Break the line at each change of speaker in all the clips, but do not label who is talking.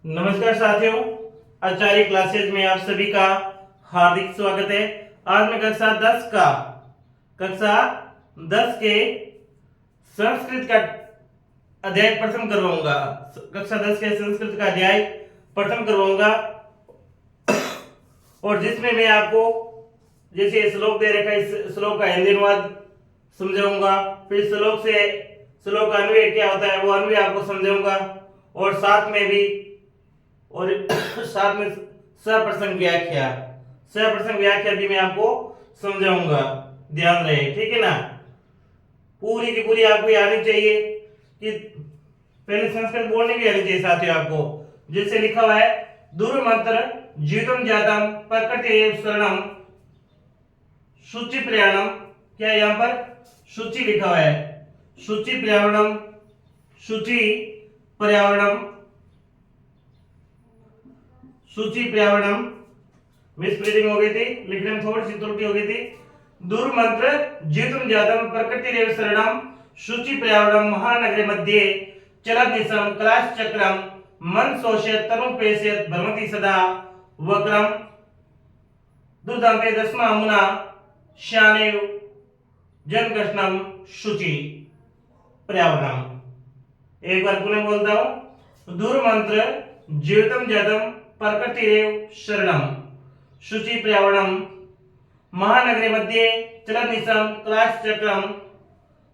नमस्कार साथियों, आचार्य क्लासेज में आप सभी का हार्दिक स्वागत है। आज मैं कक्षा 10 के संस्कृत का अध्याय प्रथम करवाऊंगा। कक्षा 10 के संस्कृत का अध्याय प्रथम करवाऊंगा और जिसमें मैं आपको जैसे श्लोक दे रखा है, इस श्लोक का हिंदी अनुवाद समझाऊंगा। फिर श्लोक का अन्वय क्या होता है वो अन्वय आपको समझाऊंगा और साथ में सप्रसंग व्याख्या भी मैं आपको समझाऊंगा। ध्यान रहे, ठीक है ना। पूरी की पूरी आपको आनी चाहिए कि पहले संस्कृत बोलनी भी आनी चाहिए साथियों आपको। जैसे लिखा हुआ है दुर् मंत्र जीतम जातम प्रकृति शरणम शुचि प्रयाणम। क्या यहाँ पर शुचि लिखा हुआ है? शुचि पर्यावरणम, शुचि पर्यावरणम, सूची पर्यावरणम। मिसप्रिंटिंग हो गई थी, लिखने में थोड़ी सी त्रुटि हो गई थी। दुर्मंत्र जीतुम जातम प्रकृतिरेव शरणम शुचि पर्यावरणम महानगरे मध्ये चलद्निशम क्लाश चक्रम मन शोष्यत तनुपेशयत भ्रमति सदा वक्रम दुर्दांते दस्मा अमुना श्यानेव जनकृष्णम शुचि पर्यावरणम। एक बार पुनः बोलता हूं। दुर्मंत्र जीवितम जातम प्रकृतिरेव शरणम शुचि पर्यावरणम महानगरे मध्ये चलनिशम क्लाश चक्रम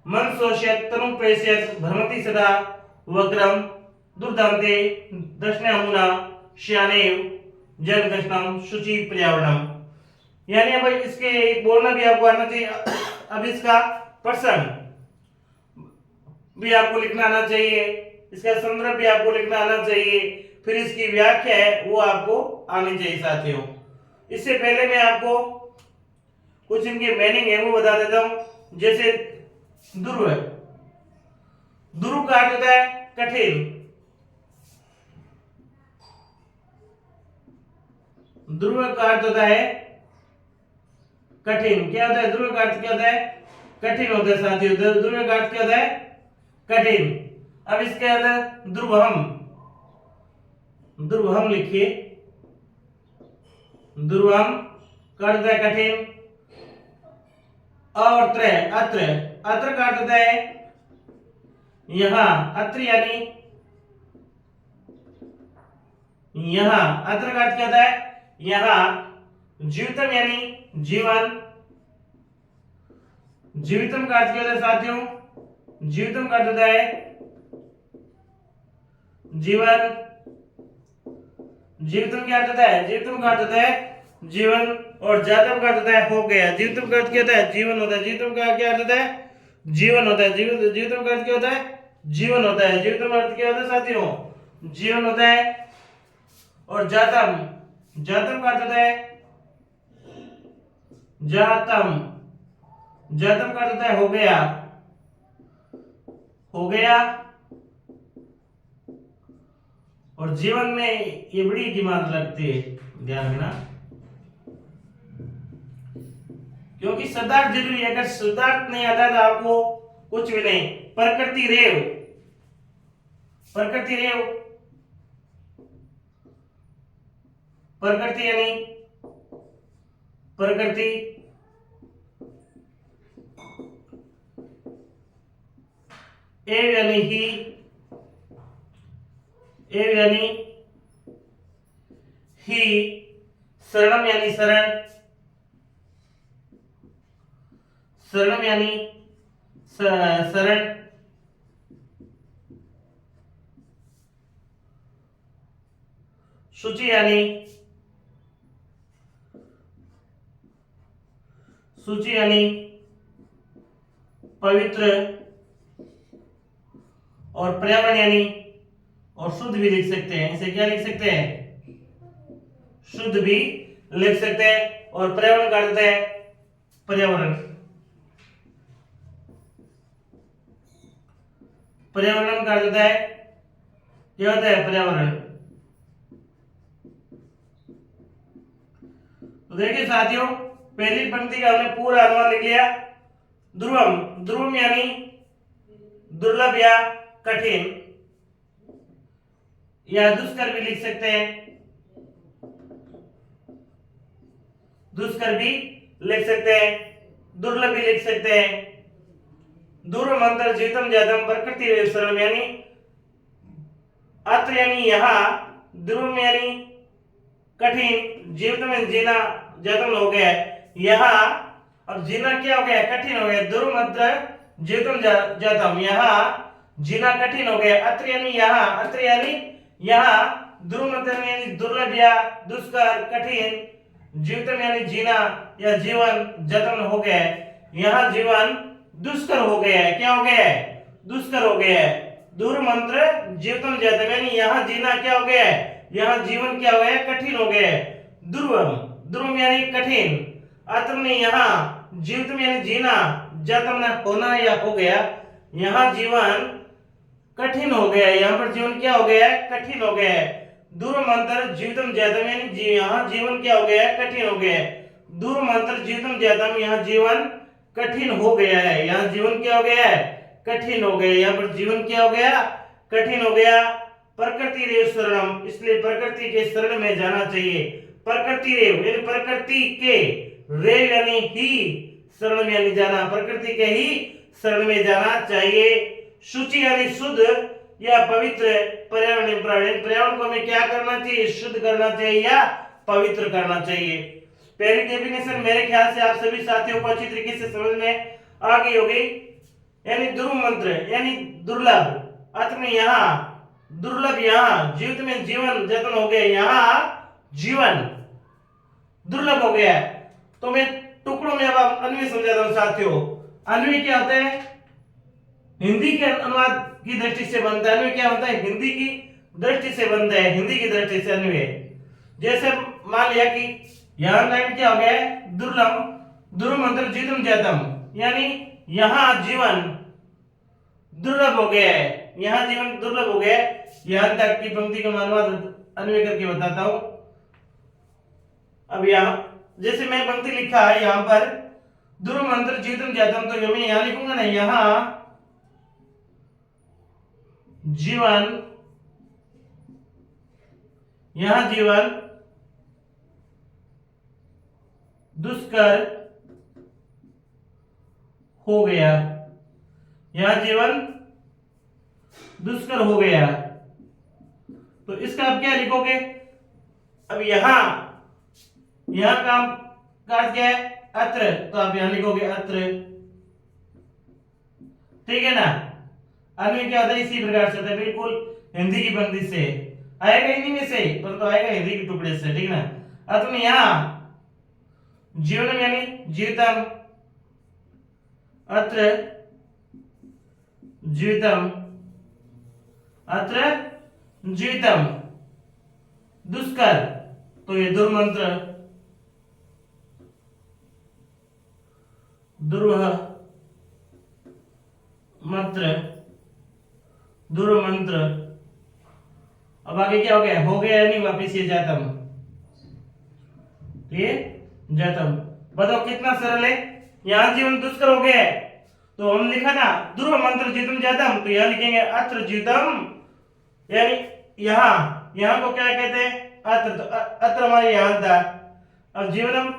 मन शोष्यत तनुपेशयत भ्रमति सदा वक्रम दुर्दांते दशनामुना श्यानेव जनकृष्णम शुचि पर्यावरणम। यानी अब इसके बोलना भी आपको आना चाहिए। अब इसका प्रसंग भी आपको लिखना आना चाहिए, इसका संदर्भ भी आपको लिखना आना चाहिए, फिर इसकी व्याख्या है वो आपको आनी चाहिए साथियों। इससे पहले मैं आपको कुछ इनके मीनिंग है वो बता देता हूं। जैसे ध्रुव, ध्रुव का अर्थ होता है कठिन। ध्रुव का अर्थ होता है कठिन। क्या होता है ध्रुव का अर्थ? क्या होता है? कठिन होता है साथियों। ध्रुव का अर्थ क्या होता है? कठिन। अब इसके अंदर ध्रुवम, ध्रुवम लिखिए। ध्रुवम का अर्थ है कठिन। और त्र, अत्र, अत्र का अर्थ होता है यहां। अत्र यानी यहां। अत्र का अर्थ क्या होता है? यहां। जीवितम यानी जीवन। जीवितम का अर्थ क्या होता है साथियों? जीवितम का अर्थ होता है जीवन। जीवितम क्या अर्थ होता है? जीवितम का अर्थ होता है जीवन। और जातम का अर्थ होता है हो गया। जीवितम का अर्थ क्या होता है? जीवन होता है। जीवितम का क्या अर्थ होता है? जीवन होता है। जीवितम का अर्थ क्या होता है? जीवन होता है। जीवितम का अर्थ क्या होता है साथियों? जीवन होता है। और जातम, जातम का अर्थ होता है जातम। जातम का अर्थ होता है हो गया, हो गया। और जीवन में ये बड़ी कीमत लगती है, ध्यान रखना। क्योंकि शब्दार्थ जरूरी है। अगर शब्दार्थ नहीं आता तो आपको कुछ भी नहीं। प्रकृति रेव, प्रकृति रेव, प्रकृति यानी प्रकृति। एव यानी ही, एव यानी ही। शरणम यानी शरण, शरणम यानी शरण। शुचि यानी, शुचि यानी पवित्र। और पर्यावरण यानी, और शुद्ध भी लिख सकते हैं। इसे क्या लिख सकते हैं? शुद्ध भी लिख सकते हैं। और पर्यावरण का अर्थ है पर्यावरण। पर्यावरण का अर्थ होता है, क्या होता है? पर्यावरण। तो देखिए साथियों, पहली पंक्ति का हमने पूरा अनुवाद लिख लिया। ध्रुवम, ध्रुवम यानी दुर्लभ या कठिन। या दुष्कर भी लिख सकते हैं, दुष्कर भी लिख सकते हैं, दुर्लभ भी लिख सकते हैं। दुर्लभ मंत्र जीतम जातम प्रकृति शरण यानी अत्र यानी यहाँ, दुर्लभ यानी कठिन, जीवित में जीना जातम हो गया है यहाँ। अब जीना क्या हो गया, कठिन हो गया। दुर्लभ मंत्र जीवितम जातम, यहाँ जीना कठिन हो गया। अत्र यानी यहाँ, अत्र यानी यहाँ, दुर्लभ मंत्र यानी दुर्लभ या दुष्कर कठिन, जीवितम यानी जीना या जीवन जतन हो गया है, यहाँ जीवन दुष्कर हो गया है। क्या हो गया है, दुष्कर हो गया है। दूर मंत्र जीवितम जतम यानी यहाँ जीना क्या हो गया है, यहाँ जीवन क्या हो गया है, कठिन हो गया है। दुर्वम, दुर्वम यानी कठिन, अत्र में यहाँ जीवितम यानी जीना, जतम होना या हो गया, यहाँ जीवन कठिन हो गया है। यहाँ पर जीवन क्या हो गया है, कठिन हो गया है। दूर मंत्र जीवितम जातम यानी यहाँ जीवन क्या हो गया है, कठिन हो गया है। दूर मंत्र जीवितम जातम, यहाँ जीवन कठिन हो गया है, यहाँ जीवन क्या हो गया है, कठिन हो गया। यहाँ पर जीवन क्या हो गया, कठिन हो गया। प्रकृति रेव शरणम, इसलिए प्रकृति के शरण में जाना चाहिए। प्रकृति रेव यानी प्रकृति के, रेव यानी ही, शरण में यानी जाना, प्रकृति के ही शरण में जाना चाहिए। शुचि यानी शुद्ध या पवित्र, पर्यावरण पर्यावरण को हमें क्या करना चाहिए, शुद्ध करना चाहिए या पवित्र करना चाहिए। पहली डेफिनेशन मेरे ख्याल से आप सभी साथियों को अच्छी तरीके से समझ में आ गई होगी। यानी दुर्लभ मंत्र यानी दुर्लभ, अर्थ में यहाँ दुर्लभ, यहाँ जीवित में जीवन जतन हो गया, यहाँ जीवन दुर्लभ हो गया। तो मैं टुकड़ों में अब अन्वय समझाता हूँ साथियों। अन्वय क्या होता है, हिंदी के अनुवाद की दृष्टि से बनता है। अन्वय क्या होता है, हिंदी की दृष्टि से बनता है, हिंदी की दृष्टि से अन्वय। जैसे मान लिया कि यहाँ लाइन क्या हो गया है, दुर्लभ, दुर्लभ मंत्र जीतम जातम यानी यहाँ जीवन दुर्लभ हो गया है, यहाँ जीवन दुर्लभ हो गया है। यहाँ तक की पंक्ति का अनुवाद अन्वय करके बताता हूं। अब यहाँ जैसे मैं पंक्ति लिखा है यहाँ पर दुर्लभ मंत्र जीतम जातम, तो मैं यहाँ लिखूंगा ना, यहाँ जीवन, यहाँ जीवन दुष्कर हो गया, यहाँ जीवन दुष्कर हो गया। तो इसका आप क्या लिखोगे, अब यहाँ काम काट क्या है, अत्र, तो आप यहां लिखोगे अत्र, ठीक है ना। अन्वय क्या होता है, इसी प्रकार से होता है, बिल्कुल हिंदी की पंक्ति से आएगा, हिंदी में से पर तो आएगा हिंदी के टुकड़े से, ठीक है ना। अत्र में यहाँ जीवनम यानी जीवितम, अत्र जीवितम, अत्र जीवितम दुष्कर, तो ये दुर्मंत्र, दुर्वह मंत्र, दुर्मंत्र। अब आगे क्या हो गया यानी वापिस ये जातम, ये जातम। बताओ कितना सरल है, यहां जीवन दुष्कर हो गया है, तो हम लिखा ना दुर्व मंत्र जीतम जातम, तो यहां लिखेंगे अत्र जीतम, यानी यहां को क्या कहते हैं, अत्र, तो अत्र हमारे यहां था। अब जीवनम,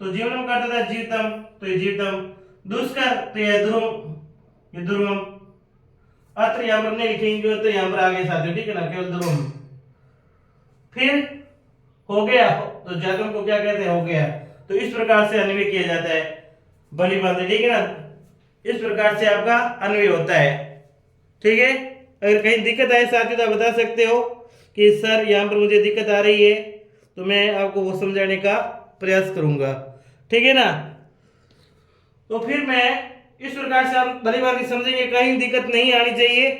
तो जीवनम का था जीतम, तो ये जीतम, दुष्कर, तो ये दुर्वम, अत्र यहां पर नहीं लिखेंगे, तो यहां पर आगे साथ, ठीक है ना, केवल दुर्वम। फिर हो गया, तो जातम को क्या कहते हैं, हो गया। तो इस प्रकार से अन्वय किया जाता है, भली बात है, ठीक है ना। इस प्रकार से आपका अन्वय होता है, ठीक है। अगर कहीं दिक्कत आए साथियों तो आप बता सकते हो कि सर यहाँ पर मुझे दिक्कत आ रही है, तो मैं आपको वो समझाने का प्रयास करूंगा, ठीक है ना। तो फिर मैं इस प्रकार से आप भली बात समझेंगे, कहीं दिक्कत नहीं आनी चाहिए।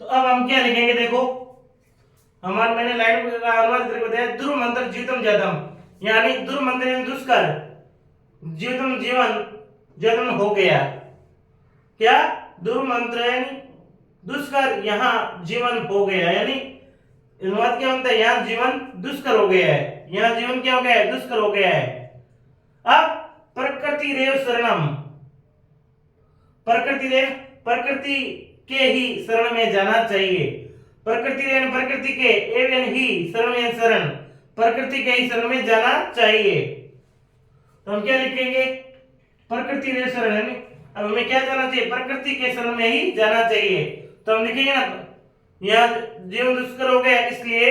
तो अब हम क्या लिखेंगे, देखो हमारे मैंने लाइन का अनुवाद करके बताया, दुर्व मंत्र जीतम जातम, यानी दुर्व मंत्र यानी दुष्कर, जीतम जीवन जतन हो गया। क्या, दुर्व मंत्र यानी दुष्कर, यहाँ जीवन हो गया, यानी अनुवाद क्या होता है, यहाँ जीवन दुष्कर हो गया है, यहाँ जीवन क्या हो गया है, दुष्कर हो गया है। अब प्रकृति रेव शरणम, प्रकृति के ही शरण में जाना चाहिए। प्रकृति रेव प्रकृति के, एवं ही शरण में शरण, प्रकृति के ही शरण में जाना चाहिए। तो हम क्या लिखेंगे, प्रकृति रेव शरण, अब हमें क्या जाना चाहिए, प्रकृति के शरण में ही जाना चाहिए। तो हम लिखेंगे ना, यहां जीवन दुष्कर हो गया, इसलिए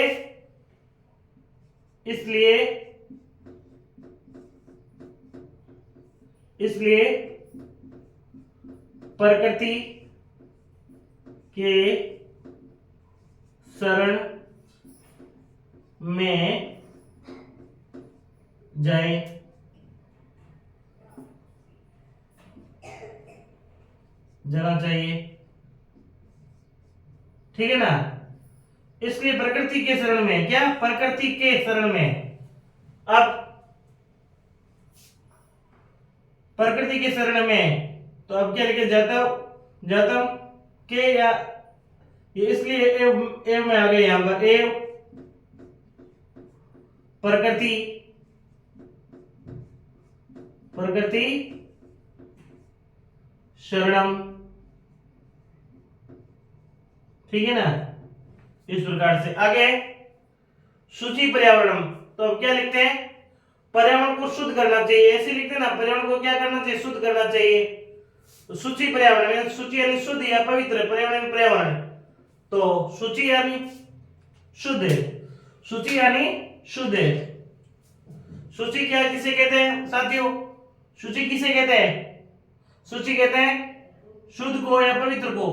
प्रकृति के शरण में जाना चाहिए, ठीक है ना। इसलिए प्रकृति के शरण में, क्या, प्रकृति के शरण में। अब प्रकृति के शरण में, तो अब क्या लिखे, जातम के, या इसलिए एव में आ गए यहां पर, एव प्रकृति शरणम, ठीक है ना। इस प्रकार से आगे शुचि पर्यावरणम, तो अब क्या लिखते हैं, पर्यावरण को शुद्ध करना चाहिए, ऐसे लिखते हैं ना, पर्यावरण को क्या करना चाहिए, शुद्ध करना चाहिए। तो शुचि पर्यावरण, शुचि यानी शुद्ध या पवित्र, पर्यावरण, तो शुचि यानी शुद्ध, शुचि यानी शुद्ध। शुचि क्या, किसे कहते हैं साथियों, शुचि किसे कहते हैं, शुचि कहते हैं शुद्ध को या पवित्र को।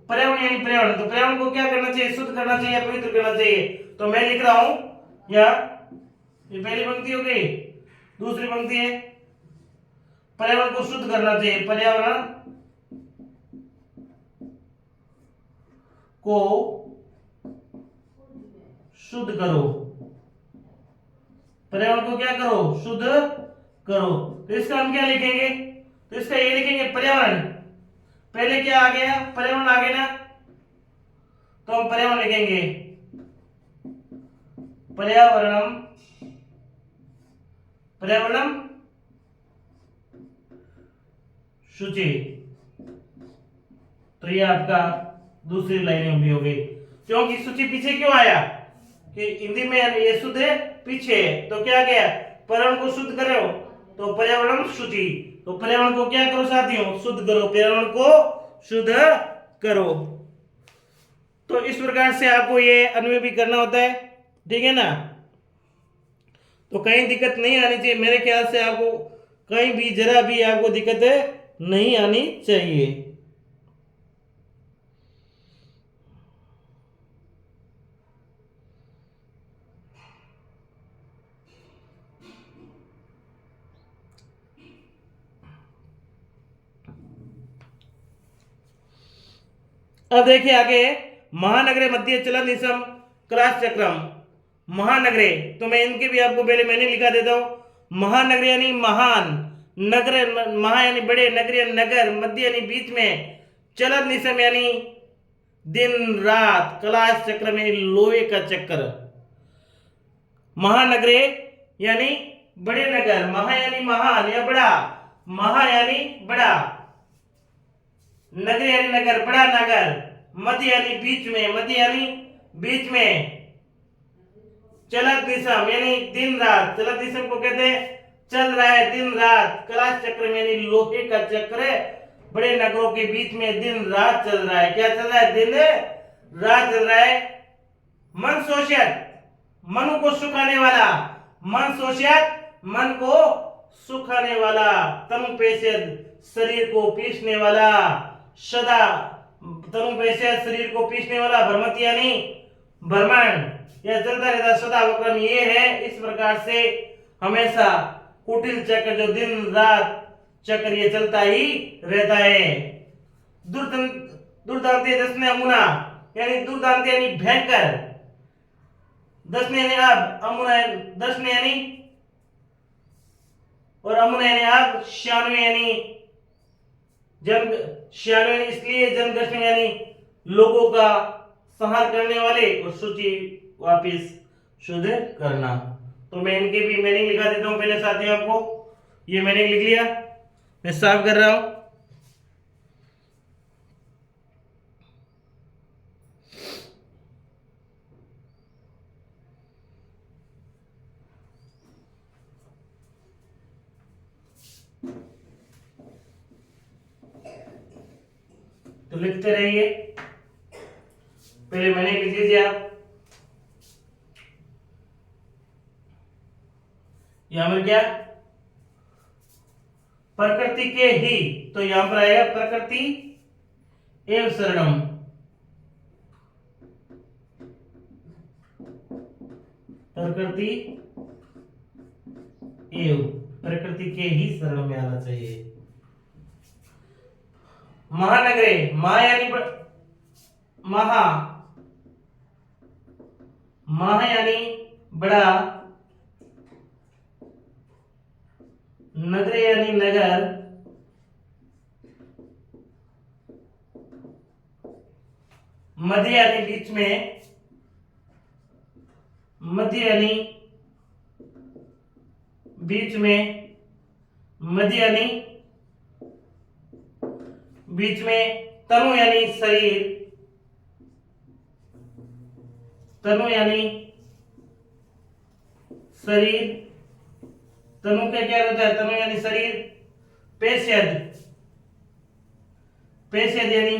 पर्यावरण यानी पर्यावरण, तो पर्यावरण को क्या करना चाहिए, शुद्ध करना चाहिए, पवित्र करना चाहिए। तो मैं लिख रहा हूं, या ये पहली पंक्ति हो गई, दूसरी पंक्ति है, पर्यावरण को शुद्ध करना चाहिए, पर्यावरण को शुद्ध करो, पर्यावरण को क्या करो, शुद्ध करो। तो इसका हम क्या लिखेंगे, तो इसका ये लिखेंगे पर्यावरण, पहले क्या आ गया, पर्यावरण आ गया ना, तो हम पर्यावरण लिखेंगे, पर्यावरणम शुचि। तो ये आपका दूसरी लाइन भी हो गई, क्योंकि शुचि पीछे क्यों आया, कि हिंदी में ये शुद्ध है, पीछे, तो क्या गया, पर्यावरण को शुद्ध करो, तो पर्यावरण शुचि। तो पर्यावरण को क्या करो साथियों, शुद्ध करो, पर्यावरण को शुद्ध करो। तो इस प्रकार से आपको ये अन्वय भी करना होता है, ठीक है ना। तो कहीं दिक्कत नहीं आनी चाहिए, मेरे ख्याल से आपको कहीं भी जरा भी आपको दिक्कत नहीं आनी चाहिए। अब देखिए आगे, महानगरे मध्य चलन निसम क्लास चक्रम, महानगरे, तो मैं इनके भी आपको पहले मैंने लिखा देता हूं। महानगरे यानी महान, नगर, महा यानी बड़े, नगर यानी नगर, मध्य यानी बीच में, चलन निसम यानी दिन रात, क्लास चक्र में लोहे का चक्कर। महानगरे यानी बड़े नगर, महा यानी महान या बड़ा, महा यानी बड़ा, नगर यानी नगर, बड़ा नगर, मध्य यानी बीच में, मध्य यानी बीच में, चलत दिशम यानी दिन रात, चलत दिशम को कहते हैं चल रहा है दिन रात, क्लास चक्र में यानी लोहे का चक्र, बड़े नगरों के बीच में दिन रात चल रहा है। क्या चल रहा है, दिन रात चल रहा है। मन शोषक, मन को सुखाने वाला, मन शोषक, मन को सुखाने वाला, तनु पेशद, शरीर को पीसने वाला, सदा, तनु पेशद, शरीर को पीसने वाला, भ्रमत यानी भ्रमण, यह चलता रहता सदा वक्रम, ये है। इस प्रकार से हमेशा कुटिल चक्र, जो दिन रात चक्र, ये चलता ही रहता है। दुर्दांत दसने अमुना यानी दुर्दांत यानी भयंकर, दसने यानी अब, अमुना दसने यानी और अमुना यानी अब, श्यानवे यानी जन, श्यानवे इसलिए जनगठन यानी लोगों का संहार करने वाले, और सूची वापिस शुद्ध करना। तो मैं इनके भी मीनिंग लिखा देता हूं पहले साथियों आपको। ये मैंने लिख लिया, मैं साफ कर रहा हूं। तो लिखते रहिए, पहले मैंने लिख लीजिए आप। यहां पर क्या, प्रकृति के ही, तो यहां पर आएगा प्रकृति एवं शरणम। प्रकृति एवं, प्रकृति के ही शरण में आना चाहिए। महानगरे, महा यानी महा, महा यानी बड़ा, नगरे यानी नगर, मध्य यानी बीच में, मध्य यानी बीच में, मध्य यानी बीच में, तनु यानी शरीर, तनु यानी शरीर, तनु का क्या होता है, तनु यानी शरीर, पेशयद, पेशयद यानी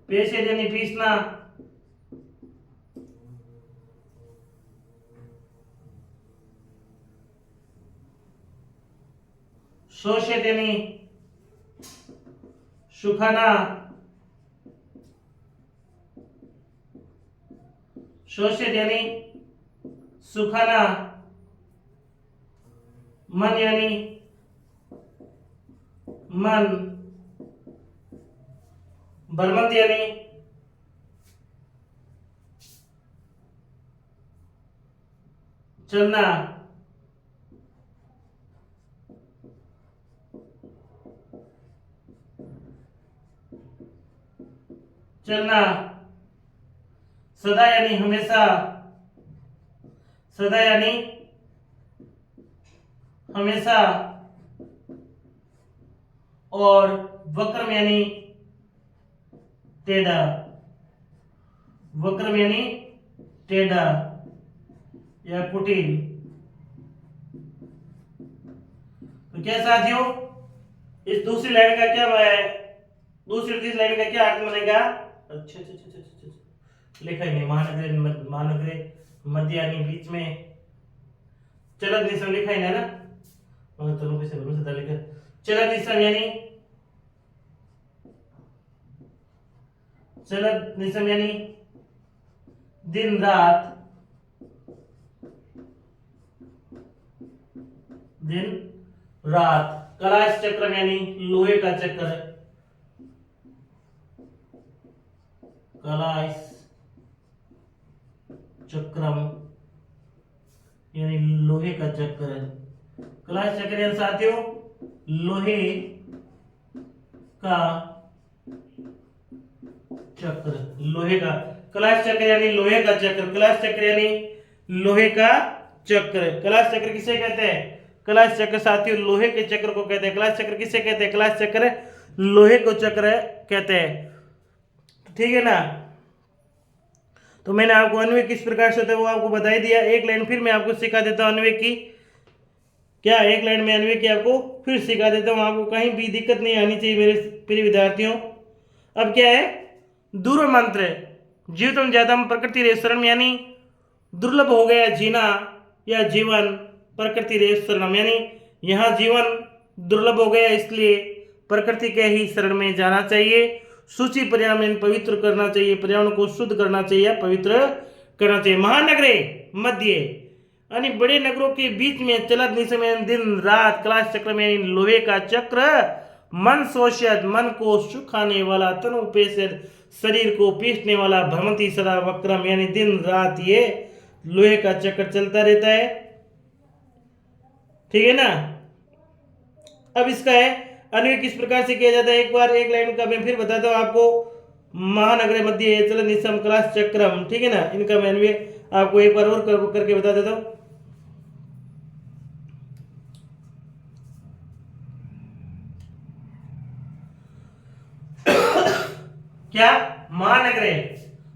पेशयद यानी पीसना, शोषित यानी सुखाना, शोषित यानी सुखाना, मन यानी मन, बलवंत यानी चलना, चलना, सदा यानी हमेशा, सदा यानी हमेशा, और वक्रम यानी टेढ़ा, वक्रम यानी टेढ़ा या कुटिल। तो क्या साथियों, इस दूसरी लाइन का क्या है, दूसरी तीसरी लाइन का क्या अर्थ बनेगा? अच्छा अच्छा अच्छा अच्छा, लिखेंगे महानगरे, महानगरे मध्य यानी बीच में, चलत निसम लिखा है ना, मगर तुम कैसे बोलो सदा लिखा, चलत निसम यानी, चलत निसम यानी दिन रात, दिन रात, कलाश चक्र यानी लोहे का चक्र, कलाश चक्रम यानी लोहे का चक्र, कलाश चक्र यानी साथियों लोहे का चक्र, लोहे का, कलाश चक्र यानी लोहे का चक्र, कलाश चक्र यानी लोहे का चक्र। कलाश चक्र किसे कहते हैं? कलाश चक्र साथियों लोहे के चक्र को कहते हैं। कलाश चक्र किसे कहते हैं? कलाश चक्र लोहे को चक्र कहते हैं, ठीक है ना। तो मैंने आपको अन्वय किस प्रकार से होता है वो आपको बता ही दिया। एक लाइन फिर मैं आपको सिखा देता हूं अन्वय की, क्या एक लाइन में अन्वय की आपको फिर सिखा देता हूं, आपको कहीं भी दिक्कत नहीं आनी चाहिए मेरे प्रिय विद्यार्थियों। अब क्या है, दूर मंत्र, जीवितम जातम प्रकृति रे शरण यानी दुर्लभ हो गया जीना या जीवन, प्रकृति रे शरणम यानी यहाँ जीवन दुर्लभ हो गया इसलिए प्रकृति के ही शरण में जाना चाहिए। सूची पर्यावरण पवित्र करना चाहिए, पर्यावरण को शुद्ध करना चाहिए, पवित्र करना चाहिए। महानगरे मध्य यानी बड़े नगरों के बीच में, चलत निसमय दिन रात, कलाश चक्र में लोहे का चक्र, मन शोषयत मन को सुखाने वाला, तनु पेशयत शरीर को पीसने वाला, भ्रमति सदा वक्रम यानी दिन रात ये लोहे का चक्र चलता रहता है, ठीक है ना। अब इसका है अन्वय किस प्रकार से किया जाता है, एक बार एक लाइन का मैं फिर बताता हूं आपको। महानगरे मध्य चल निसम कलाश चक्रम, ठीक है ना, इनका मैं अन्वय आपको एक बार और करके बता देता हूं। क्या महानगरे,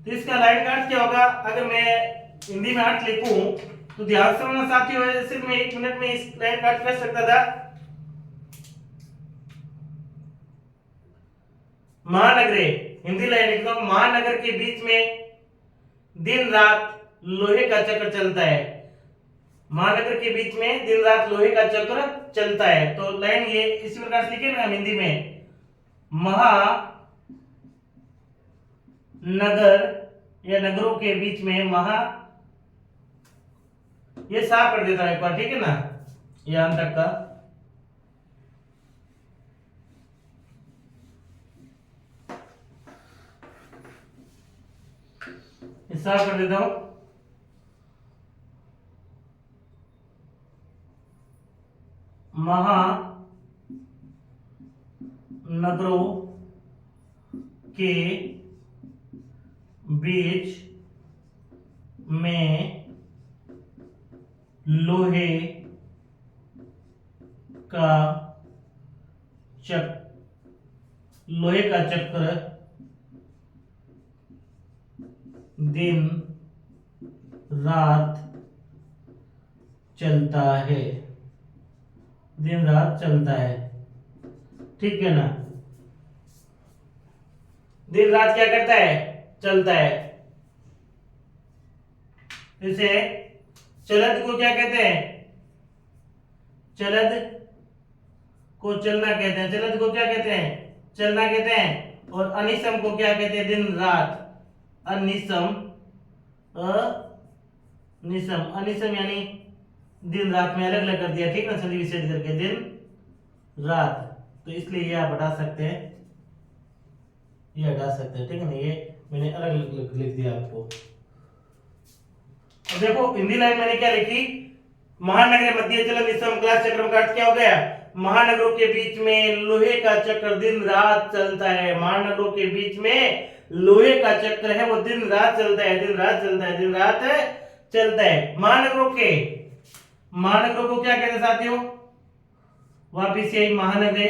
तो इसका लाइन का अर्थ क्या होगा? अगर मैं हिंदी में अर्थ लिखूं तो ध्यान से समझना साथियों, सिर्फ मैं 1 मिनट में इस लाइन का अर्थ कर सकता था। महानगरे हिंदी लाइन लिखता हूं, महानगर के बीच में दिन रात लोहे का चक्र चलता है। महानगर के बीच में दिन रात लोहे का चक्र चलता है। तो लाइन ये इसी प्रकार से लिखे ना हिंदी में, महानगर या नगरों के बीच में ये साफ कर देता है एक बार, ठीक है ना, यहां तक का। साफ कर देता हूं। महानगरों के बीच में लोहे का चक्र दिन रात चलता है, दिन रात चलता है, ठीक है ना। दिन रात क्या करता है? चलता है। जैसे चलत को क्या कहते हैं? चलत को चलना कहते हैं। चलत को क्या कहते हैं? चलना कहते हैं। और अनिसम को क्या कहते हैं? दिन रात। अनिसम अनिसम यानी दिन रात में अलग अलग कर दिया, ठीक ना, संधि विच्छेद करके दिन रात। तो इसलिए ये आप हटा सकते हैं, ये हटा सकते हैं, ठीक है ना, ये मैंने अलग अलग लिख दिया आपको। अब देखो हिंदी लाइन मैंने क्या लिखी, महानगर मध्य चलन विषम क्लास चक्र का अर्थ क्या हो गया? महानगरों के बीच में लोहे का चक्र दिन रात चलता है। महानगरों के बीच में लोहे का चक्र है, वो दिन रात चलता है, दिन रात चलता है, दिन रात चलता है। महानगरों को क्या कहते हैं साथियों? वापिस यही महानगरे,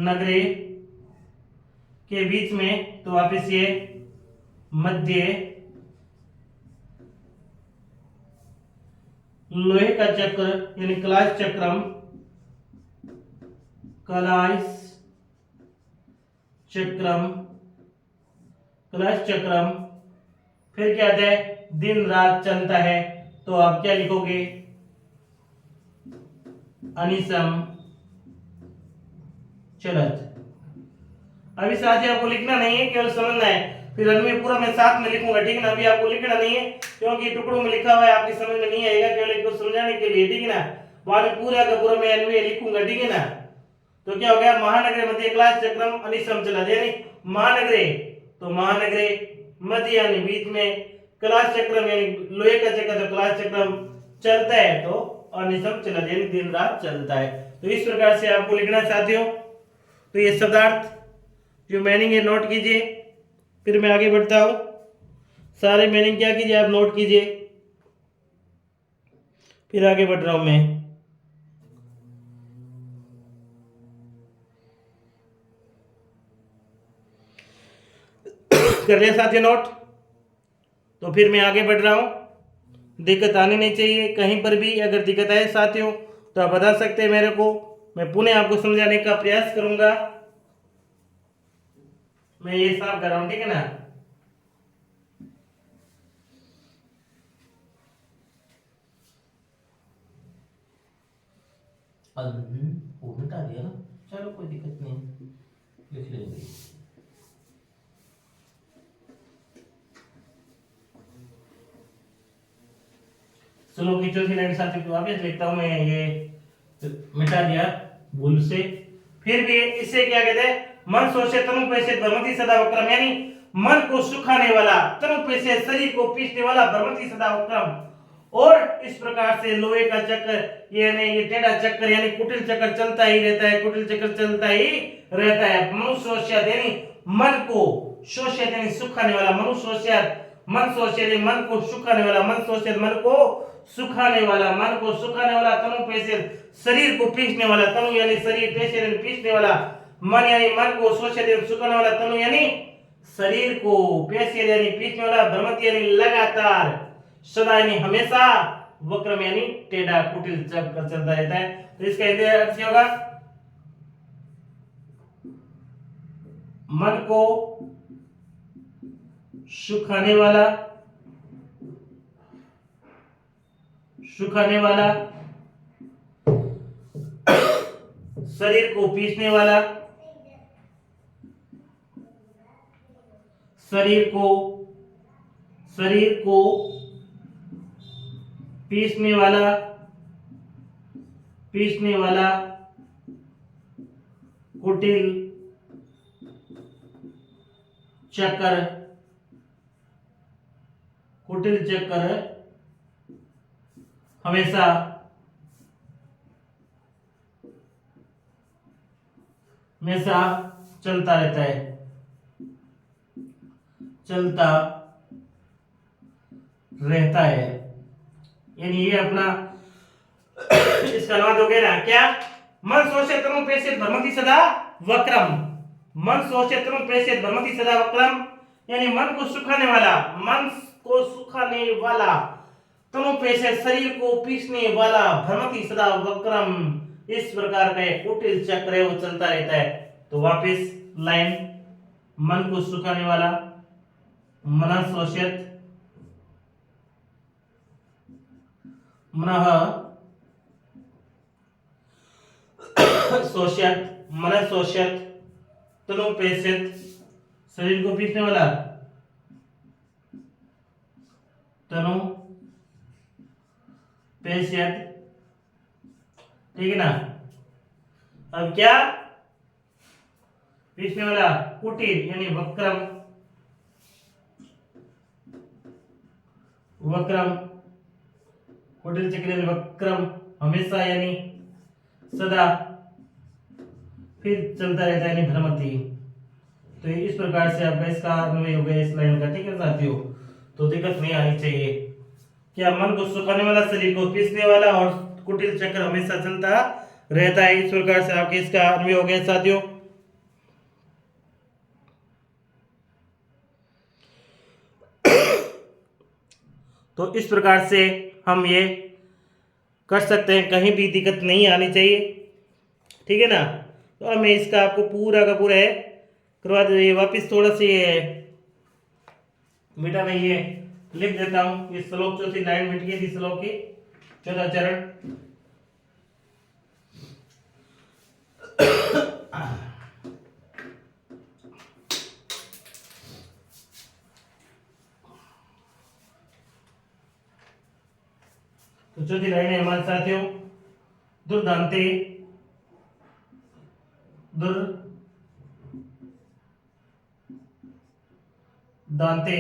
नगरे के बीच में, तो वापिस ये मध्य लोहे का चक्र यानी कलाश चक्रम, फिर क्या आता है? दिन रात चलता है। तो आप क्या लिखोगे? अनिसम चलत। अभी साथ ही आपको लिखना नहीं है, केवल समझना है। फिर अन्वय पूरा मैं साथ में लिखूंगा, ठीक है ना। अभी आपको लिखना नहीं है क्योंकि टुकड़ों में लिखा हुआ है, आपकी समझ में नहीं आएगा, केवल एक को समझाने के लिए, ठीक है ना। बाद में पूरा का पूरा मैं अन्वय लिखूंगा, ठीक है ना। तो क्या हो गया? महानगरे मध्य क्लास चक्रम अनिसम चलत, यानी महानगरे तो महानगरे मध्य यानी बीच में, क्लास चक्रम यानी लोहे का चक्र, तो क्लास चक्रम चलता है तो अनिसम चलत यानी दिन रात चलता है। तो इस प्रकार से आपको लिखना चाहते हो। तो ये शब्दार्थ जो मीनिंग है नोट कीजिए, फिर मैं आगे बढ़ता हूं। सारे मीनिंग क्या कीजिए आप नोट कीजिए, फिर आगे बढ़ रहा हूं मैं। कर लिया साथियों नोट? तो फिर मैं आगे बढ़ रहा हूं। दिक्कत आनी नहीं चाहिए कहीं पर भी। अगर दिक्कत आए साथियों तो आप बता सकते हैं मेरे को, मैं पुनः आपको समझाने का प्रयास करूंगा। मैं ये साफ कर रहा हूं, ठीक है ना। वो मिटा दिया ना, चलो कोई दिक्कत नहीं, लिख लेंगे। चलो की चौथी लाइन साथियों को वापस लिखता हूं मैं, ये मिटा दिया भूल से। फिर भी इसे क्या कहते हैं? मन सोचे तनु पैसे भ्रमति सदा वक्रम, यानी मन को सुखाने वाला, तनु पैसे शरीर को पीसने वाला भ्रमति सदा वक्रम। और इस प्रकार से लोहे का चक्र यानी ये टेढ़ा चक्र यानी कुटिल चक्र चलता ही रहता है, कुटिल चक्र चलता ही रहता है। मनुष्योषित यानी मन को, शोषित यानी सुखाने वाला, मनुष्योषित मन शोषित मन को सुखाने वाला, मन शोषित मन को सुखाने वाला, मन को सुखाने वाला, तनु पेशित शरीर को पीसने वाला, तनु यानी शरीर, पेशित यानी पीसने वाला, मन यानी मन को, शोषित यानी सुखाने वाला, तनु यानी शरीर को, पेशित यानी पीसने वाला, भ्रमति यानी लगातार, सदा यानी हमेशा, वक्रम यानी टेढ़ा कुटिल चक्र चलता रहता है। तो इसका अर्थ क्या होगा? मन को सुखाने वाला, सुखाने वाला, शरीर को पीसने वाला, शरीर को पीसने वाला, पीसने वाला, कुटिल चक्र, कुटिल चक्र हमेशा, हमेशा चलता रहता है, चलता रहता है। यानी ये अपना इसका अनुवाद हो गया क्या? मन सोचे तनु पेशित भ्रमति सदा वक्रम, मन सोचे तनु पेशित भ्रमति सदा वक्रम यानी मन को सुखाने वाला, मन को सुखाने वाला, तनु पेशित शरीर को पीसने वाला, भ्रमति सदा वक्रम, इस प्रकार का एक कुटिल चक्र है वो चलता रहता है। तो वापस लाइन, मन को सुखाने वाला, मन शोषित, मनः शोषित, मन शोषित, तनु पेशित शरीर को पीसने वाला, तनु पेशित, ठीक है ना। अब क्या? पीसने वाला कुटिल यानी वक्रम, वक्रम, कुटिल चक्र यानी वक्रम, हमेशा यानी सदा, फिर चलता रहता है यानी भ्रमति। तो इस प्रकार से आपका इसका अन्वय हो गया इस लाइन का, ठीक है साथियों। तो दिक्कत नहीं आनी चाहिए। क्या? मन को सुखाने वाला, शरीर को पीसने वाला और कुटिल चक्र हमेशा चलता रहता है। इस प्रकार से आपके इसका अन्वय हो गया साथियों। तो इस प्रकार से हम ये कर सकते हैं, कहीं भी दिक्कत नहीं आनी चाहिए, ठीक है ना। तो अब मैं इसका आपको पूरा का पूरा है करवा दे, वापिस थोड़ा सा ये मिटा मैं ये लिख देता हूँ। ये श्लोक चौथी लाइन मिट गई थी, श्लोक की चौथा चरण। तो चौथी लाइन है हमारे साथियों, दुर्दांते, दांते,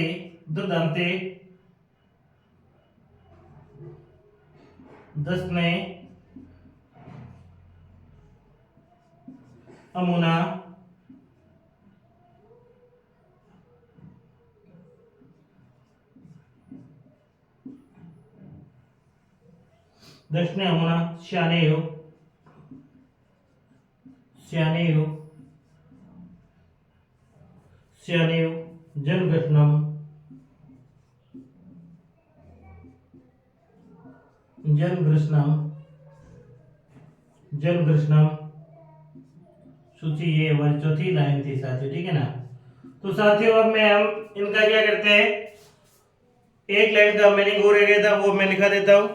दुर्दांते दसने अमुना दक्षिणे अमुना श्यानेयो, श्यानेयो, श्यानेयो जनघटनम, जनघृष्णम, जनघृष्णम सूची। ये हमारी चौथी लाइन थी साथियों, ठीक है ना। तो साथियों अब मैं हम इनका क्या करते हैं, एक लाइन का मीनिंग हो रह गया था वो मैं लिखा देता हूं।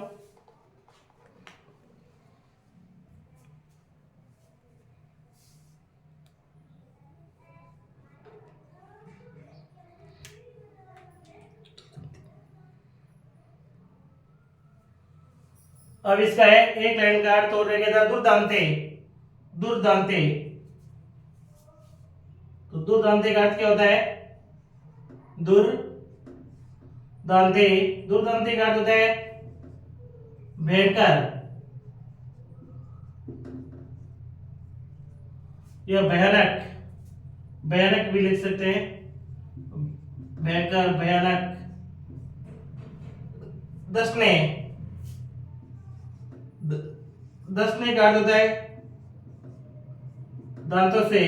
अब इसका है एक लाइन का अर्थ और रह गया था दुर्दांते, दुर्दांते। तो दुर्दांते का अर्थ क्या होता है? दुर्दांते, दुर्दांते का अर्थ होता है भयंकर या भयानक, भयानक भी लिख सकते हैं, भयंकर भयानक। दसने, दसने का अर्थ होता है दांतों से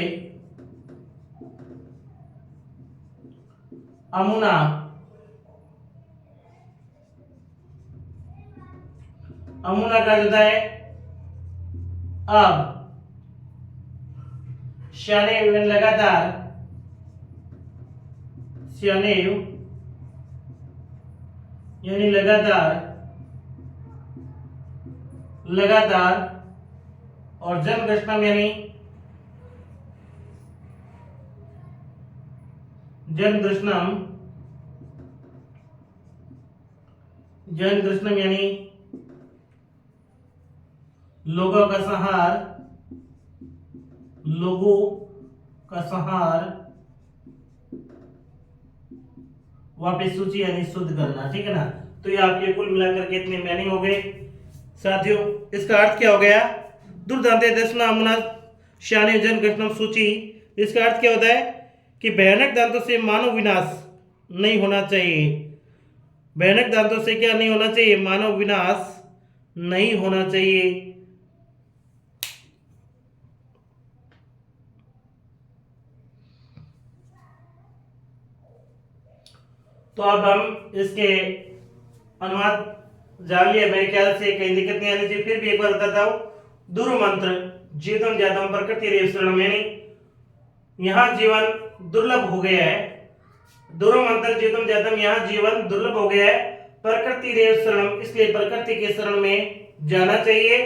अमुना, अमुना का अर्थ होता है अब। शनिव लगातार, शनिव यानी लगातार, लगातार। और जनघष्टम यानी जनघष्टम, जनघष्टम यानी लोगों का संहार, लोगों का संहार। वापस सूची यानी शुद्ध करना, ठीक है ना। तो ये आपके कुल मिलाकर के इतने मीनिंग हो गए साथियों। इसका अर्थ क्या हो गया? दुर्दांते दशना अमुना श्याने जन घटनम सूची। इसका अर्थ क्या होता है कि भयानक दांतों से मानव विनाश नहीं होना चाहिए। भयानक दांतों से क्या नहीं होना चाहिए? मानव विनाश नहीं होना चाहिए। तो अब हम इसके अनुवाद जान लिया, मेरे ख्याल से कहीं दिक्कत नहीं आनी चाहिए। फिर भी एक बार बताता हूं, दुर् मंत्र जीवम जातम प्रकृति रेव शरणम, यानी यहाँ जीवन दुर्लभ हो गया है। दुर् मंत्र जीवम जातम, यहाँ जीवन दुर्लभ हो गया है। प्रकृति रेव शरणम, इसलिए प्रकृति के शरण में जाना चाहिए।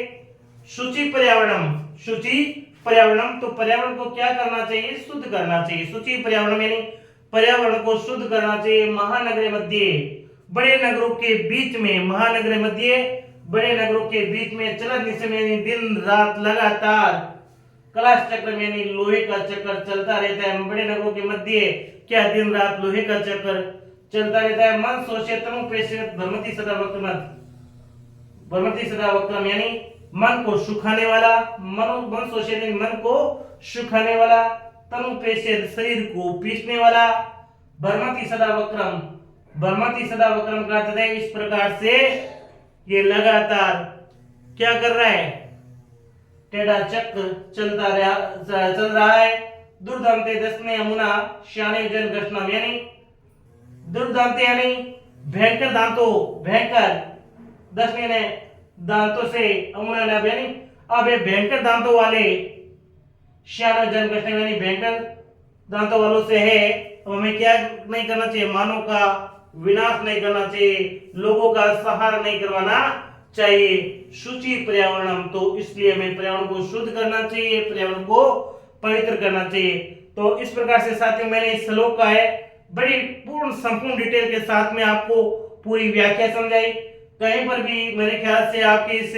शुचि पर्यावरणम, शुचि पर्यावरणम, तो पर्यावरण को क्या करना चाहिए? शुद्ध करना चाहिए। शुचि पर्यावरणम यानी पर्यावरण को शुद्ध करना चाहिए। महानगरे मध्य, बड़े नगरों के बीच में, महानगरे मध्य बड़े नगरों के बीच में चलन यानी दिन रात लगातार, कलाश चक्र यानी लोहे का चक्र चलता रहता है। बड़े नगरों के मध्य क्या दिन रात लोहे का चक्र चलता रहता है। मन सोचेतनु प्रेषित भ्रमति सदा वक्रम, भ्रमति सदा वक्रम यानी मन को सुखाने वाला, मन सोचे मन को सुखाने वाला, तनु पेशेद शरीर को पीसने वाला। भ्रमति सदा वक्रम, भ्रमति सदा वक्रम का अर्थ है इस प्रकार से ये लगातार क्या कर रहा है? टेढ़ा चक्र चल रहा है। दुर्दांते दसने अमुना श्याने जन घटनम, यानी दुर्दांते यानी भयंकर दांतों, भयंकर, दसने ने दांतों से, अमुना ने यानी अब ये भयंकर दांतों वाले श्यान जन घटनम यानी भयंकर दांतों वालों से है। तो हमें क्या नहीं करना चाहिए? मानव का विनाश नहीं करना चाहिए, लोगों का संहार नहीं करवाना चाहिए। शुचि पर्यावरणम, तो इसलिए हमें पर्यावरण को शुद्ध करना चाहिए, पर्यावरण को पवित्र करना चाहिए। तो इस प्रकार से साथियों मैंने इस श्लोक का है बड़ी पूर्ण संपूर्ण डिटेल के साथ में आपको पूरी व्याख्या समझाई। कहीं पर भी मेरे ख्याल से आपकी इस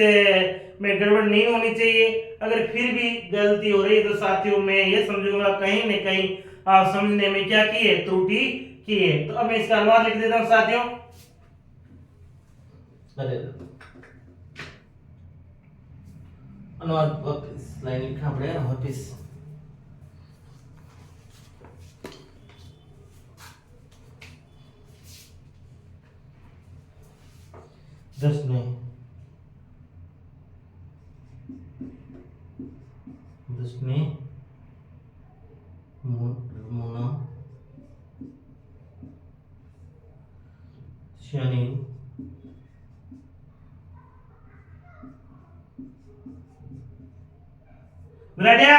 में गड़बड़ नहीं होनी चाहिए। अगर फिर भी गलती हो रही है तो साथियों मैं ये समझूंगा कहीं न कहीं आप समझने में क्या की है? त्रुटि की है। तो अब मैं इसका अनुवाद लिख देता हूं साथियों। अनुवाद वापस लाइन लिखना पड़ेगा वापस। दसने मुना शनि विराडिया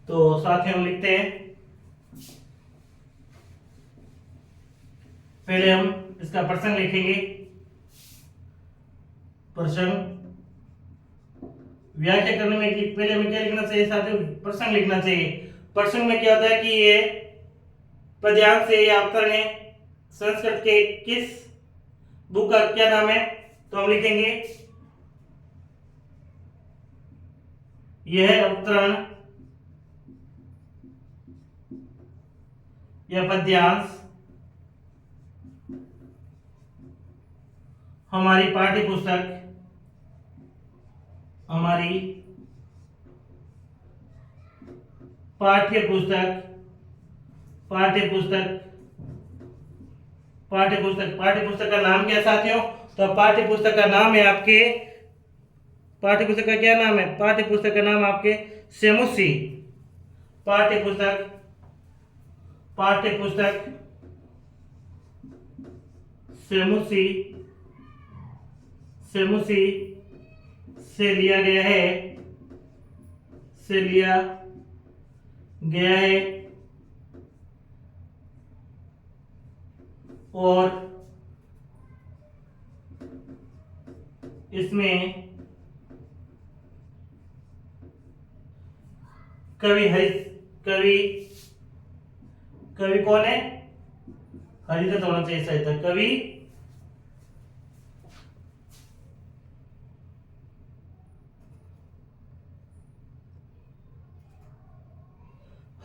तो साथ ही हम लिखते हैं, पहले हम इसका प्रसंग लिखेंगे। प्रसंग व्याख्या करने में पहले हमें क्या लिखना चाहिए साथियों? प्रसंग लिखना चाहिए। प्रसंग में क्या होता है कि ये पद्यांश से ये अवतरण है। संस्कृत के किस बुक का क्या नाम है? तो हम लिखेंगे यह अवतरण या पद्यांश हमारी पाठ्य पुस्तक पाठ्य पुस्तक पाठ्य पुस्तक का नाम क्या साथियों? तो पाठ्य पुस्तक का नाम है आपके, पाठ्य पुस्तक का क्या नाम है? पाठ्य पुस्तक का नाम आपके सेमुसी। पाठ्य पुस्तक सेमुसी से लिया गया है और इसमें कवि कौन है? हरिदत्त होना चाहिए सही था। कवि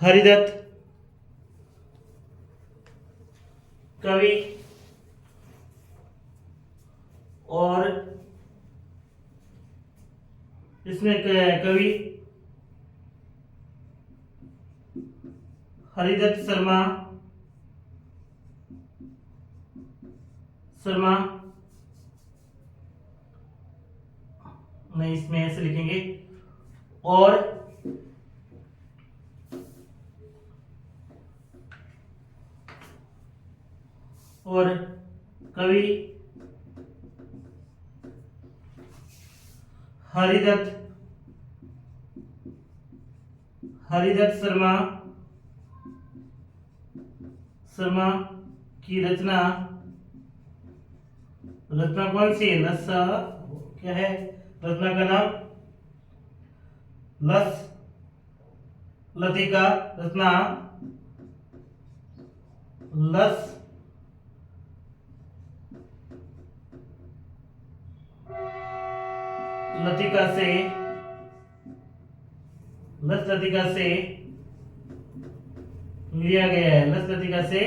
हरिदत्त कवि और इसमें कवि हरिदत्त शर्मा नहीं, इसमें ऐसे लिखेंगे। और कवि हरिदत्त शर्मा की रचना कौन सी है? क्या है रचना का नाम? लतिका रचना लतिका से लिया गया है। लतिका से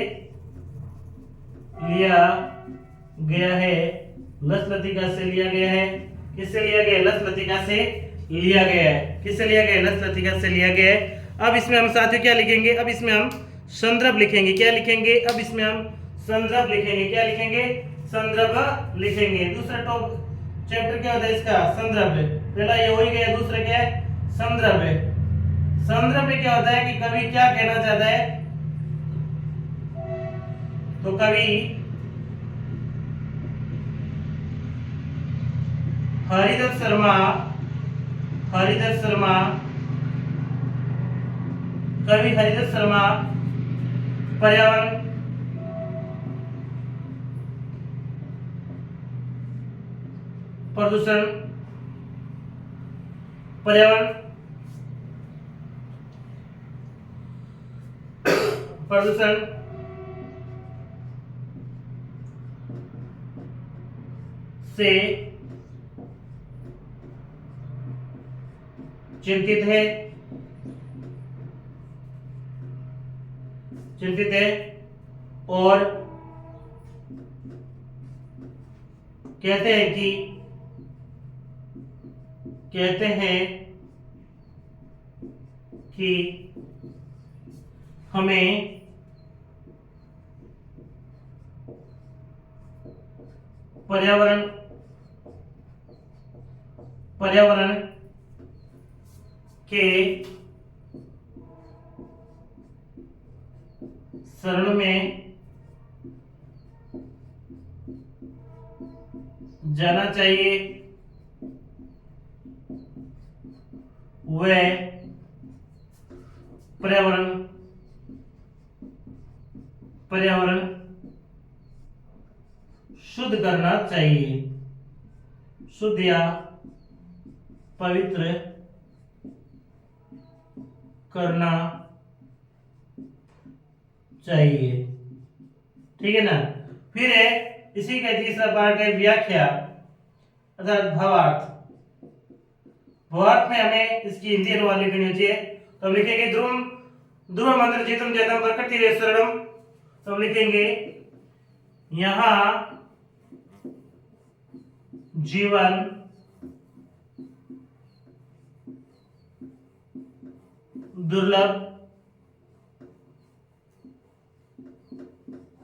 लिया गया है। किससे लिया गया? लतिका से लिया गया है। किससे लिया गया? लतिका से लिया गया है। अब इसमें हम साथियों क्या लिखेंगे? अब इसमें हम संदर्भ लिखेंगे। क्या लिखेंगे? अब इसमें हम संदर्भ लिखेंगे। क्या लिखेंगे? संदर्भ लिखेंगे। दूसरा टॉप चैप्टर क्या होता है इसका? संदर्भ। पहला ये हो ही गया, दूसरा क्या है? संदर्भ है। संदर्भ में क्या होता है कि कवि क्या कहना चाहता है? तो कवि हरिदत्त शर्मा पर्यावरण प्रदूषण से चिंतित है और कहते हैं कि हमें पर्यावरण के शरण में जाना चाहिए। पर्यावरण पर्यावरण शुद्ध करना चाहिए, शुद्ध या पवित्र करना चाहिए। ठीक है ना। फिर है इसी का तीसरा पार्ट है व्याख्या अर्थात भावार्थ। भावार्थ में हमें इसकी हिंदी अनुवाद लिखनी होती है, तो हम लिखेंगे ध्रुव ध्रुव मंत्र जीतम जयतम प्रकृति शरणम। तो हम लिखेंगे यहाँ जीवन दुर्लभ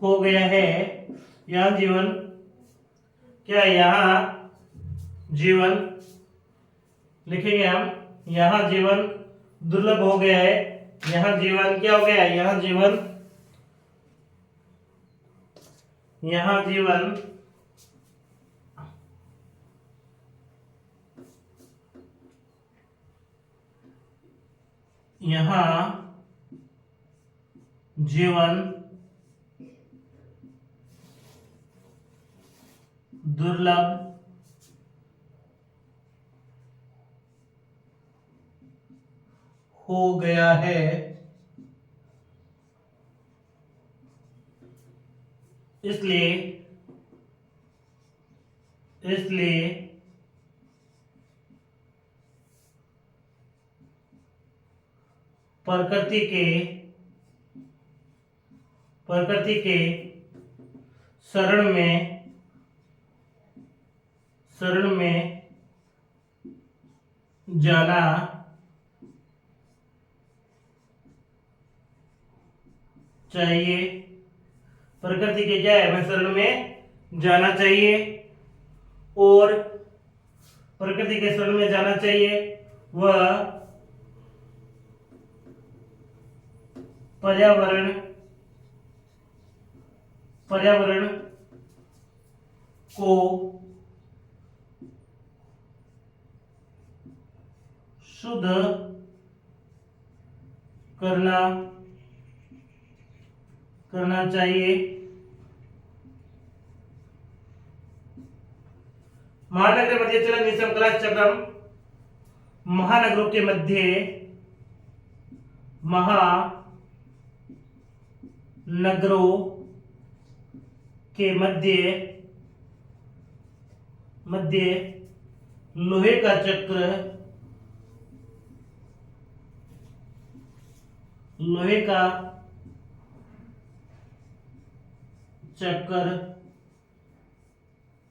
हो गया है। यहाँ जीवन क्या है? यहाँ जीवन लिखेंगे हम, यहाँ जीवन दुर्लभ हो गया है। यहाँ जीवन क्या हो गया है? यहाँ जीवन दुर्लभ हो गया है, इसलिए प्रकृति के शरण में जाना चाहिए। प्रकृति के क्या है? हमें शरण में जाना चाहिए, और प्रकृति के शरण में जाना चाहिए। वह पर्यावरण को शुद्ध करना चाहिए। महानगर मध्य चलन निसम कला चक्रम। महानगरों के मध्य लोहे का चक्र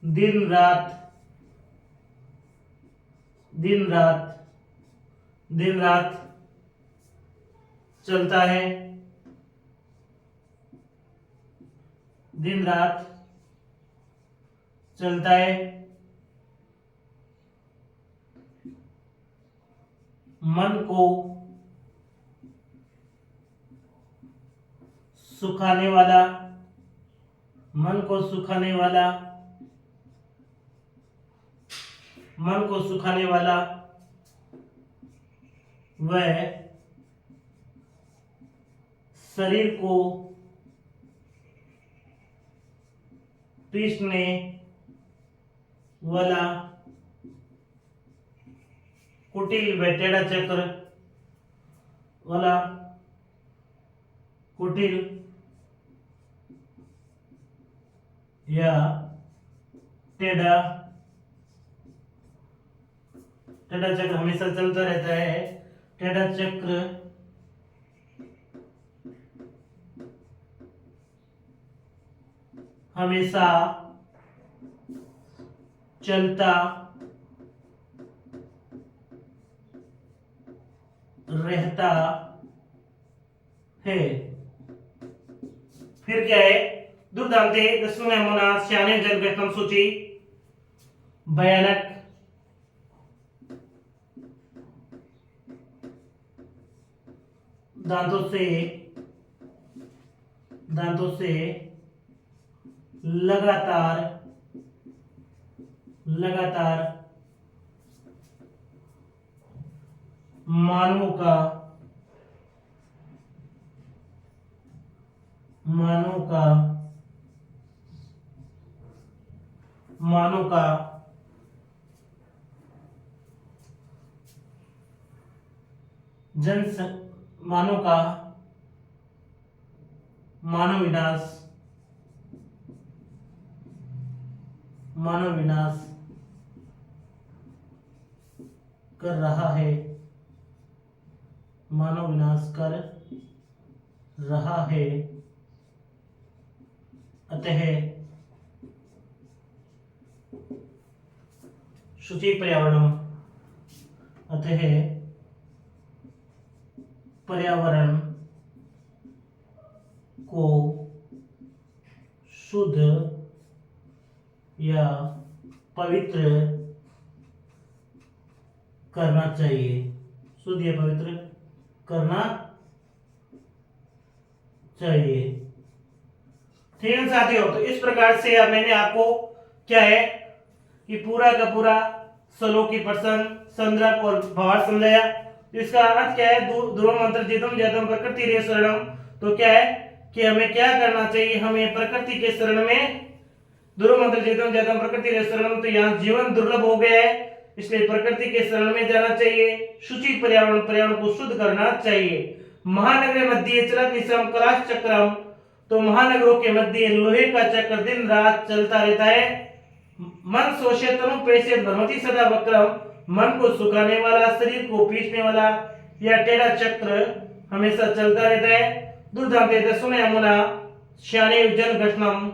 दिन रात चलता है। दिन रात चलता है। मन को सुखाने वाला वह शरीर को पीसने वाला कुटिल व टेढ़ा चक्र वाला कुटिल या टेढ़ा चक्र हमेशा चलता रहता है। टेढ़ा चक्र हमेशा चलता रहता है। फिर क्या है? दुर्दांते दसवें मोना श्याने जन सूची भयानक दांतों से लगातार मानवों का मानव का मानव का जन मानव का मानव विनाश कर रहा है, मानव विनाश कर रहा है, अतः शुचि पर्यावरण, अतः पर्यावरण को शुद्ध या पवित्र करना चाहिए, शुद्ध या पवित्र करना चाहिए। ठीक है साथियों, तो इस प्रकार से अब मैंने आपको क्या है कि पूरा का पूरा श्लोकी प्रश्न, संदर्भ और भावार्थ समझाया। इसका अर्थ क्या है, ध्रुव मंत्र जितम जयतम प्रकृति रे शरणम। तो क्या है कि हमें क्या करना चाहिए, हमें प्रकृति के शरण में, ध्रुव मंत्र जितम जयतम प्रकृति रे शरणम, तो यहाँ जीवन दुर्लभ हो गया है, इसलिए प्रकृति के शरण में जाना चाहिए। शुचि पर्यावरण को शुद्ध करना चाहिए। महानगर मध्य चलत निशम कलाश चक्रम, तो महानगरों के मध्य लोहे का चक्र दिन रात चलता रहता है। मन शोषित तनु प्रेषित भ्रमति सदा वक्रम, मन को सुखाने वाला, शरीर को पीसने वाला यह टेढ़ा चक्र हमेशा चलता रहता है। दुर्दांते सुने यमुना श्याने जल घटनम,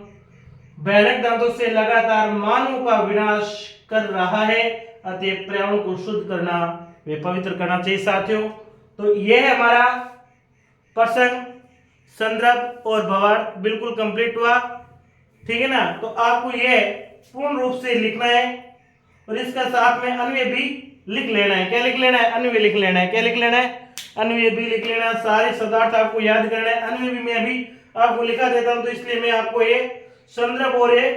भयानक दांतों से लगातार मानव का विनाश कर रहा है, अतः पर्यावरण को शुद्ध करना वे पवित्र करना चाहिए। साथियों, तो यह है हमारा प्रसंग, संदर्भ और भावार्थ बिल्कुल कंप्लीट हुआ। ठीक है ना, तो आपको यह पूर्ण रूप से लिखना है और इसका साथ में अन्वय भी लिख लेना है। क्या लिख लेना है? अन्वय लिख लेना है। क्या लिख लेना है? अन्वय भी लिख लेना है। सारे शब्दार्थ आपको याद करना है। अन्वय भी मैं अभी आपको लिखा देता हूं, तो इसलिए मैं आपको ये संदर्भ और ये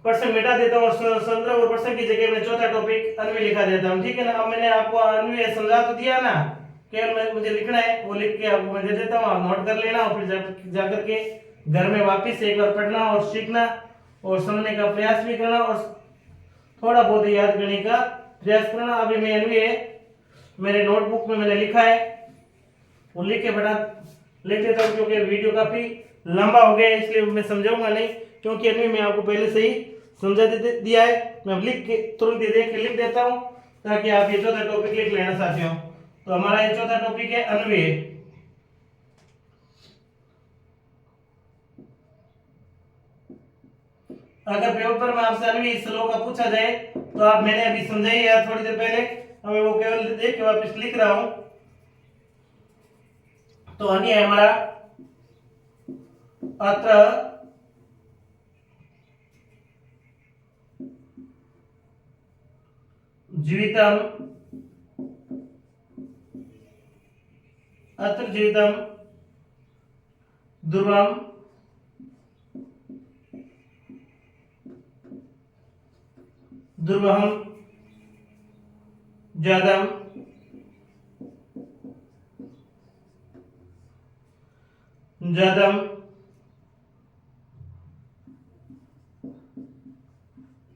प्रश्न मिटा देता हूं और संदर्भ और प्रश्न की जगह में चौथा टॉपिक अन्वय लिखा देता हूं। ठीक है ना, अब मैंने आपको अन्वय समझा तो दिया ना, केवल मुझे लिखना है, वो लिख के आपको मैं दे देता हूं, आप नोट कर लेना और फिर जाकर के घर में वापस एक बार पढ़ना और सीखना और समझने का प्रयास भी करना और थोड़ा बहुत याद करने का प्रयास करना। अभी मैं अन्वय मेरे नोटबुक में मैंने लिखा है, वो लिख के बता लिख देता हूँ, क्योंकि वीडियो काफी लंबा हो गया है, इसलिए मैं समझाऊंगा नहीं, क्योंकि अन्वय मैं आपको पहले से ही समझा दिया है। मैं लिख के तुरंत देख के लिख देता हूँ ताकि आप ये चौथा टॉपिक लिख लेना साथियों। तो हमारा ये चौथा टॉपिक है अन्वय। अगर पेपर में आपसे अन्वय श्लोक का पूछा जाए तो आप, मैंने अभी समझाई है थोड़ी देर पहले, मैं वो केवल देख के वापस लिख रहा हूं। तो अन्वय है हमारा अत्र जीवितम, अत्र जीवितम ध्रुवम ध्रुवम जातम जातम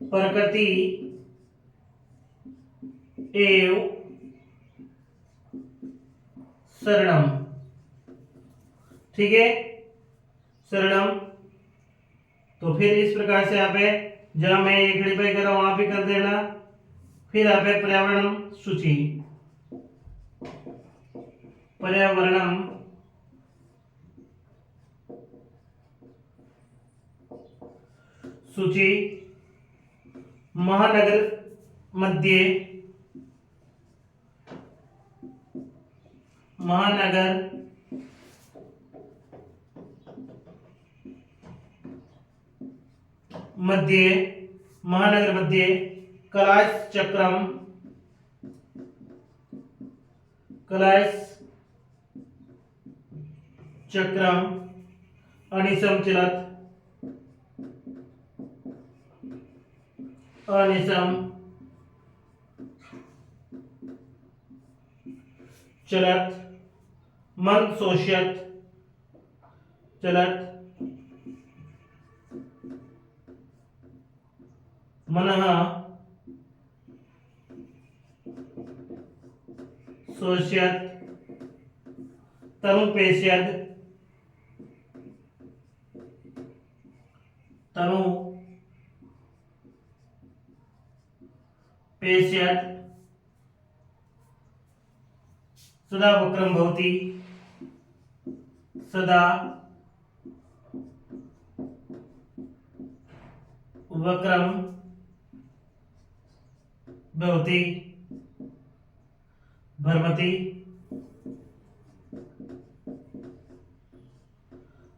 प्रकृति एव शरणम। ठीक है, शरणम। तो फिर इस प्रकार से आप जहां मैं एक खड़ी कर रहा हूं वहां भी कर देना। फिर आप पर्यावरण सूची, पर्यावरणम सूची महानगर मध्ये, महानगर मध्ये, महानगर मध्ये कलाश चक्रम, कलाश चक्रम अनिसम चलत, अनिसम चलत मन शोषित चलत मनः शोष्यत तनुपेष्यत तनु पेष्यत सदा वक्रम भवति सदा वक्रम भवति भ्रमति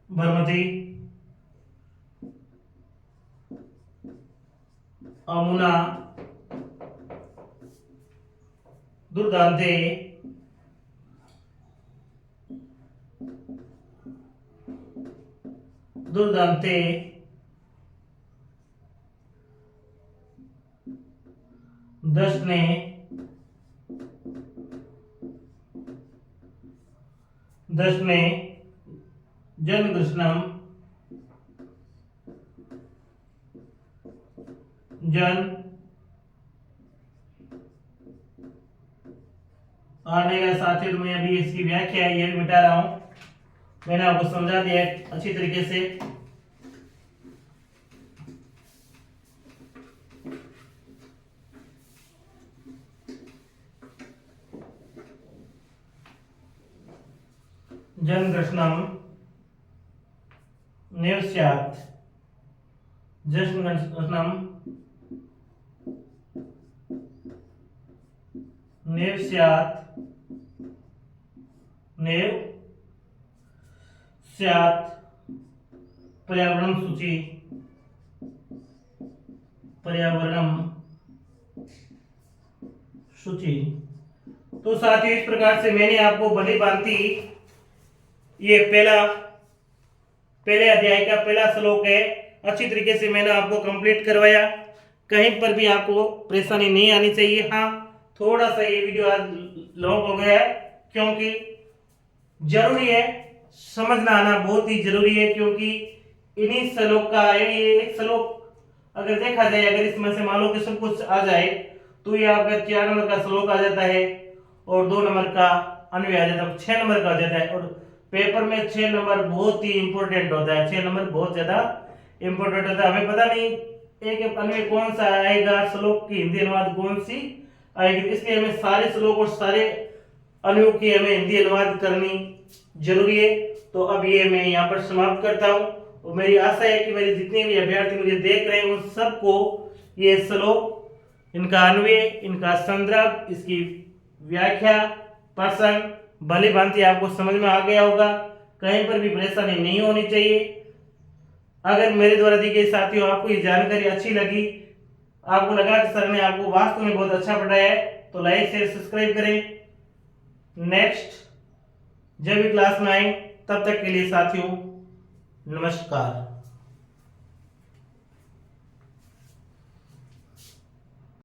भ्रमति अमुना दुर्दान्ते दुर्दान्ते दशने दशने जनकृष्णम जन आने का साथी तो मैं अभी इसकी व्याख्या ये भी मिटा रहा हूं, मैंने आपको समझा दिया अच्छी तरीके से। जनकृष्णम नेवस्यात् जनकृष्णम नेवस्यात् नेव स्यात् पर्यावरण सूची पर्यावरण सूची। तो साथ ही इस प्रकार से मैंने आपको भली भांति ये पहले अध्याय का पहला श्लोक है, अच्छी तरीके से मैंने आपको कंप्लीट करवाया। कहीं पर भी आपको परेशानी नहीं आनी चाहिए। हाँ, थोड़ा सा ये वीडियो आज लॉन्ग हो गया है क्योंकि जरूरी है, समझना आना बहुत ही जरूरी है, क्योंकि इन्हीं श्लोक का ये एक श्लोक अगर देखा जाए, अगर इसमें से मान लो कि सब कुछ आ जाए तो ये आपका 4 नंबर का श्लोक आ जाता है और 2 नंबर का अन्वय आ जाता है, 6 नंबर का आ जाता है। और पेपर में 6 नंबर बहुत ही इंपॉर्टेंट होता है, 6 नंबर बहुत ज्यादा इंपॉर्टेंट होता है। हमें पता नहीं एक अन्वय कौन सा आएगा, श्लोक की हिंदी अनुवाद कौन सी आएगी, इसलिए हमें सारे श्लोक और सारे अन्वयों की हमें हिंदी अनुवाद करनी जरूरी है। तो अब ये मैं यहाँ पर समाप्त करता हूँ और मेरी आशा है कि मेरे जितने भी अभ्यर्थी मुझे देख रहे हैं उन सबको ये श्लोक, इनका अन्वय, इनका संदर्भ, इसकी व्याख्या पसंद भली भांति आपको समझ में आ गया होगा। कहीं पर भी परेशानी नहीं होनी चाहिए। अगर मेरे द्वारा दी गई साथियों आपको ये जानकारी अच्छी लगी, आपको लगा कि सर ने आपको वास्तव में बहुत अच्छा पढ़ाया है, तो लाइक शेयर सब्सक्राइब करें। नेक्स्ट जब भी क्लास में आए तब तक के लिए साथियों नमस्कार।